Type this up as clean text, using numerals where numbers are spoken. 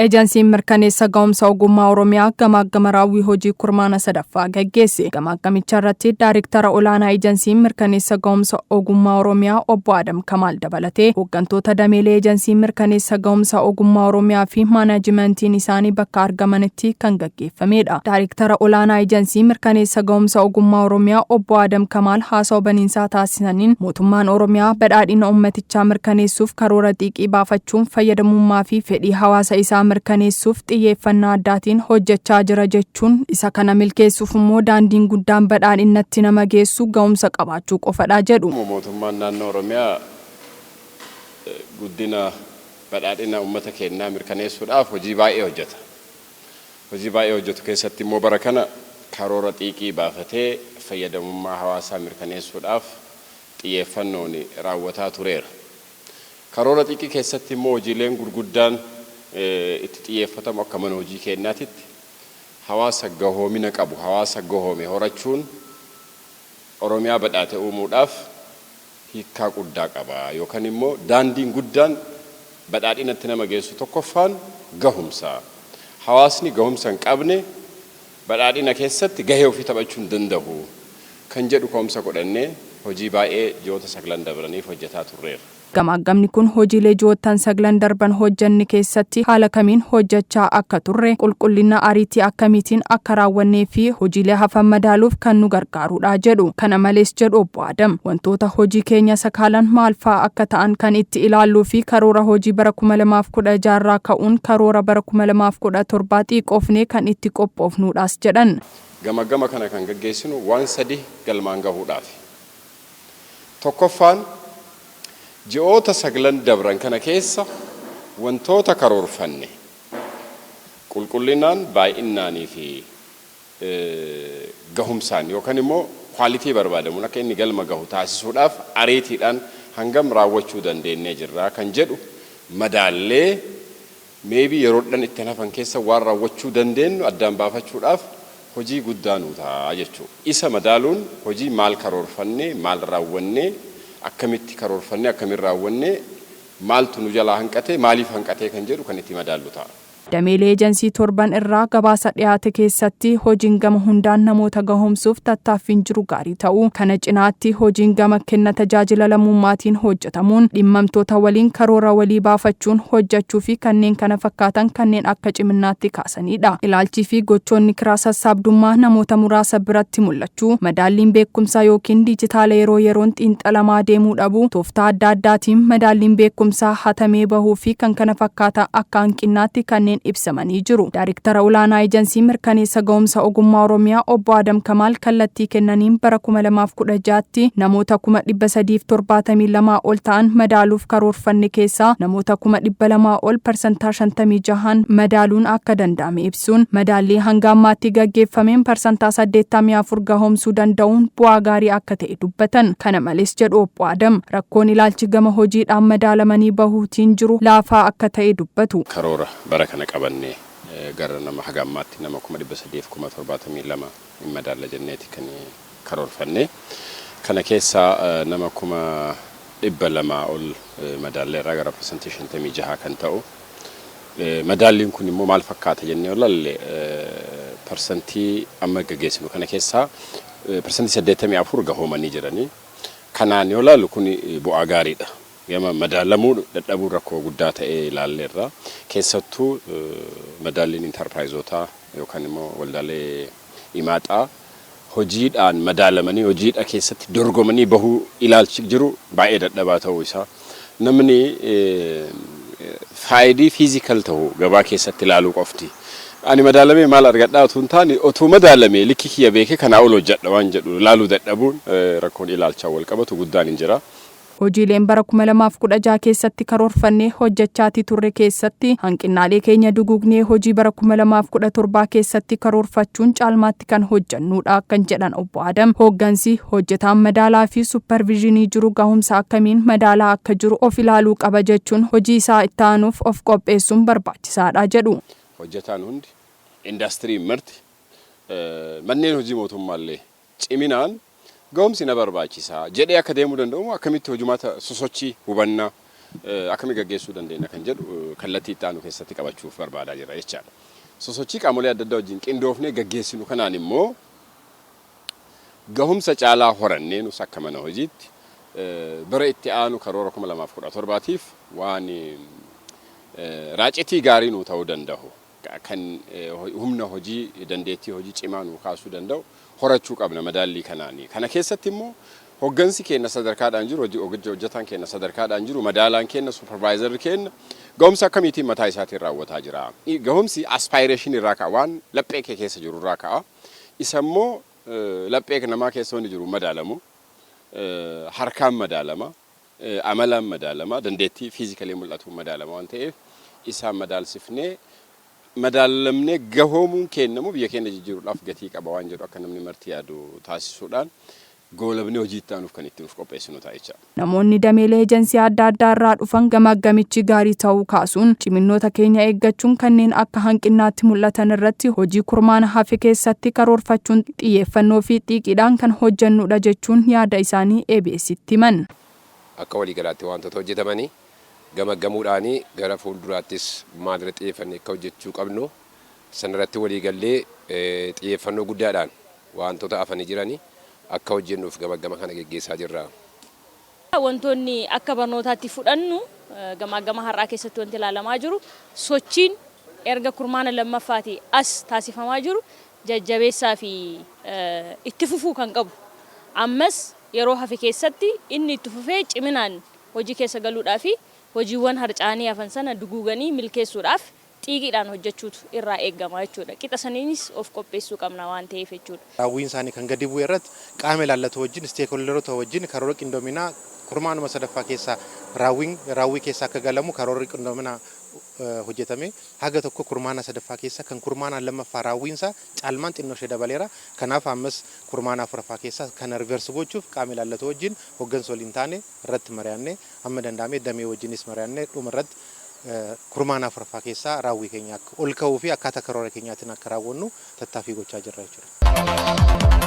Eejansiin mirkaneessa ga'umsa ogummaa Oromiyaa gamaagama raawwii hojii kurmaana sadaffaa gaggeesse. Gamaagamicha irratti Daayreektara olaanaa eejansiin mirkaneessa ga'umsa ogummaa Oromiyaa obbo Adam Kamaal dabalatee hooggantoota dameelee eejansiin mirkaneessa ga'umsa ogummaa Oromiyaa fi maanajimentiin isaanii bakka argamanitti kan gaggeeffamedha. Daayreektara olaanaa eejansiin mirkaneessa ga'umsa ogummaa Oromiyaa obbo Adam Kamaal haasawaa baniinsaa taasisaniin mootummaan Oromiyaa badhaadhina uummatichaa mirkaneessuuf karoora xiiqii baafachuun fayyadamummaa fi fedhii hawaasa isaa mirkaneessuuf xiyyeeffannaa addaatiin hojjechaa jira jechuun isa kana milkeessuuf immoo daandiin guddaan badhaadhinatti nama geessu ga'umsa qabaachuu qofadha jedhu. Mootummaan naannoo Oromiyaa guddina badhaadhina uummata keenyaa mirkaneessuudhaaf hojii baay'ee hojjeta. Hojii baay'ee hojjetu keessatti immoo bara kana karoora xiiqii baafatee fayyadamummaa hawaasaa mirkaneessuudhaaf xiyyeeffannoon raawwataa tureera. Karoora xiiqii keessatti immoo hojiileen gurguddaan itti xiyyeeffatamu akka mana hojii keenyaatitti hawaasa gahoomina qabu hawaasa gahoome horachuun Oromiyaa badhaate uumuudhaaf hiikkaa guddaa qaba yookaan immoo daandiin guddaan badhaadhinatti nama geessu tokkoffaan gahumsa hawaasni gahumsa hin qabne badhaadhina keessatti gahee ofii taphachuu hin danda'u kan jedhu ka'umsa godhannee hojii baay'ee ji'oota 9 dabraniif hojjetaa turreera. Gamaagamni kun hojiilee ji'oottan 9 darban hojjanne keessatti haala kamiin hojjechaa akka turre qulqullina ariitii akkamiitiin akka raawwannee fi hojiilee hafan madaaluuf kan nu gargaarudha jedhu. Kana malees jedhu obbo Adam wantoota hojii keenya sakaalan maal fa'aa akka ta'an kan itti ilaalluu fi karoora hojii bara 2016 irraa ka'uun karoora bara 2017 xiqqoofnee kan itti qophoofnuudhaas jedhan. Gamaagama kana kan gaggeessinu waan 3 galmaan gahuudhaaf. Tokkoffaan ji'oota 9 dabran kana keessa wantoota karoorfanne qulqullinaan baay'inaanii fi gahumsaan yookaan immoo kwaalitii barbaadamuun akka inni galma gahu taasisuudhaaf ariitiidhaan hangam raawwachuu dandeenyee jirra kan jedhu madaallee maybe yeroodhaan itti hafan keessa waan raawwachuu dandeenyu addaan baafachuudhaaf hojii guddaa nu ta'a jechuudha. Isa madaaluun hojii maal karoorfanne maal raawwanne akkamitti karoorfanne akkamiin raawwanne maaltu nu jalaa hanqate maaliif hanqate kan jedhu kan itti madaallu ta'a. Dameelee eejansii 7 irraa gabaasa dhiyaate keessatti hojiin gama hundaan namoota gahumsuuf tattaaffiin jiru gaarii ta'uu kana cinaatti hojiin gama kenna tajaajila lammummaatiin hojjetamuun dhimmamtoota waliin karoora walii baafachuun hojjechuu fi kanneen kana fakkaatan kanneen akka ciminaatti kaasanidha. Ilaalchii fi gochoonni kiraa sassaabdummaa namoota muraasa biratti mul'achuu madaalliin beekumsaa yookiin dijitaala yeroo yeroon xiinxalamaa deemuu dhabu tooftaa adda addaatiin madaalliin beekumsaa hatamee bahuu fi kan kana fakkaata akka hanqinaatti kanneen ibsamanii jiru. Daayreektara olaanaa eejansii mirkaneessa ga'umsa ogummaa Oromiyaa obbo Adam Kamaal kallattii kennaniin bara 2016tti namoota 372 ol ta'an madaaluuf karoorfanne keessaa namoota 200 ol parsantaa 56 madaaluun akka danda'ame ibsuun madaallii hanga ammaatti gaggeeffameen parsantaa 84 gahomsuu danda'uun bu'aa gaarii akka ta'e dubbatan. Kana malees jedhu obbo Adam rakkoon ilaalchi gama hojiidhaan madaalamanii bahuutiin jiru laafaa akka ta'e dubbatu. Karoora bara kana qabanne gara nama hagammaatti nama 372 madaala jenneeti kan karoorfanne kana keessa nama 200 ol madaala irraa gara parsantii 56 kan ta'u madaalliin kun immoo maal fakkaata jennee olalle parsantii amma gaggeessinu kana keessa parsantii 84 gahoomanii jiranii kanaan yoo ilaallu kun bu'aa gaariidha. Gama madaalamuu dadhabuu rakkoo guddaa ta'ee ilaalleerra keessattuu madaalliin intarpiraayizotaa yookaan immoo waldaalee imaaxaa hojiidhaan madaalamanii hojiidha keessatti dorgomanii bahuu ilaalchi jiru baay'ee dadhabaa ta'uu isaa namni faayidii fiizikal ta'uu gabaa keessatti ilaaluu qofti. Ani madaalamee maal argadhaa otoo hin taane otoo madaalamee likki kiyya beekee kanaa ol hojjedha waan jedhu ilaaluu dadhabuun rakkoon ilaalchaa wal qabatu guddaan hin jira. Hojiileen bara 2016 keessatti karoorfannee hojjechaatii turre keessatti hanqinaalee keenya duguugnee hojii bara 2017 keessatti karoorfachuun caalmaatti kan hojjannudha kan jedhan obbo Adam hooggansi hojjetaan madaalaa fi supparviizhinii jiru gahumsa akkamiin madaalaa akka jiru of ilaaluu qaba jechuun hojii isaa itti aanuuf of qopheessuun barbaachisaadha jedhu. Hojjetaan hundi indaastirii mirti manneen hojii mootummaallee ciminaan gahumsi na barbaachisa jedhee akka deemuu danda'u akkamitti hojumaata sosochii hubannaa akkami gaggeessuu dandeenya kan jedhu kallattii itti aanu keessatti qabachuuf barbaadaa jira jechaadha. Sosochii qaamolee adda addaa wajjin qindoofnee gaggeessinu kanaan immoo gahumsa caalaa horannee nus akka mana hojiitti bara itti aanu karoora 2017tiif waan raacitii gaarii nu ta'uu danda'u kan humna hojii dandeettii hojii cimaa nu kaasuu danda'u horachuu qabna madaallii kanaanii. Kana keessatti immoo hoggansi keenya sadarkaadhaan jiru hojjetaan keenya sadarkaadhaan jiru madaalaan keenya supervisor keenya gahumsa akkamiitiin mataa isaatiin raawwataa jira. Gahumsi aspiration irraa ka'a waan laphee kee keessa jiru irraa ka'a. Isa immoo laphee namaa keessa wanti jiru madaalamu harkaan madaalama amalaan madaalama dandeettii fiizikaalii mul'atu madaalama waan ta'eef isaan madaalsifnee madaalamnee gahoomuun kennamu biyya keenya jijjiiruudhaaf gatii qaba waan jedhu akka namni marti yaadu taasisuudhaan goolabnee hojii itti aanuuf kan ittiin qopheessinu ta'a jecha. Namoonni dameelee ejensii adda addaa irraa dhufan gamaggamichi gaarii ta'uu kaasuun ciminnoota keenya eeggachuun kanneen akka hanqinaatti mul'atan irratti hojii kurmaana hafe keessatti karoorfachuun xiyyeeffannoo fi xiiqiidhaan kan hojjannudha jechuun yaada isaanii EBS'tti himan. Akka waliigalaatti wantoota hojjetamanii gamaggamuudhaanii gara fuulduraattis maalirra xiyyeeffannee akka hojjechuu qabnu sanarratti waliigallee xiyyeeffannoo guddaadhaan wantoota afanii jiranii akka hojjennuuf gamaggama kana geggeessaa jirra. Wantoonni akka barnootaatti fudhannu gamaggama har'aa keessatti wanti ilaalamaa jiru sochiin erga kurmaana lammaffaatii as taasifamaa jiru jajjabeessaa fi itti fufuu kan qabu. Ammas yeroo hafe keessatti inni itti fufee ciminaan hojii keessa galuudhaa fi hojiiwwan harcaanii hafan sana duguuganii milkeessuudhaaf xiiqiidhaan hojjechuutu irraa eegama jechuudha. Qixa saniinis of qopheessuu qabna waan ta'eef jechuudha. Raawwiin isaanii kan gadi bu'e irratti qaama ilaallatu wajjin steekholderoota wajjin karoora qindoominaa kurmaanuma sadaffaa keessaa raawwii keessa akka galamu karoorri qindoominaa hojjetame haga tokko kurmaana sadaffaa keessa kan kurmaana lammaffaa raawwiinsaa caalmaan xinnoo ishee dabaleera. Kanaaf ammas kurmaana afuraffaa keessa kan riversi gochuuf qaama ilaallatu wajjin hoggansa waliin taane irratti mari'annee amma danda'ame damee wajjinis mari'annee dhuma irratti kurmaana afuraffaa keessaa raawwii keenya ol ka'uu fi akkaataa karoora keenyaatiin akka raawwannu tattaaffii gochaa jirra jechuudha.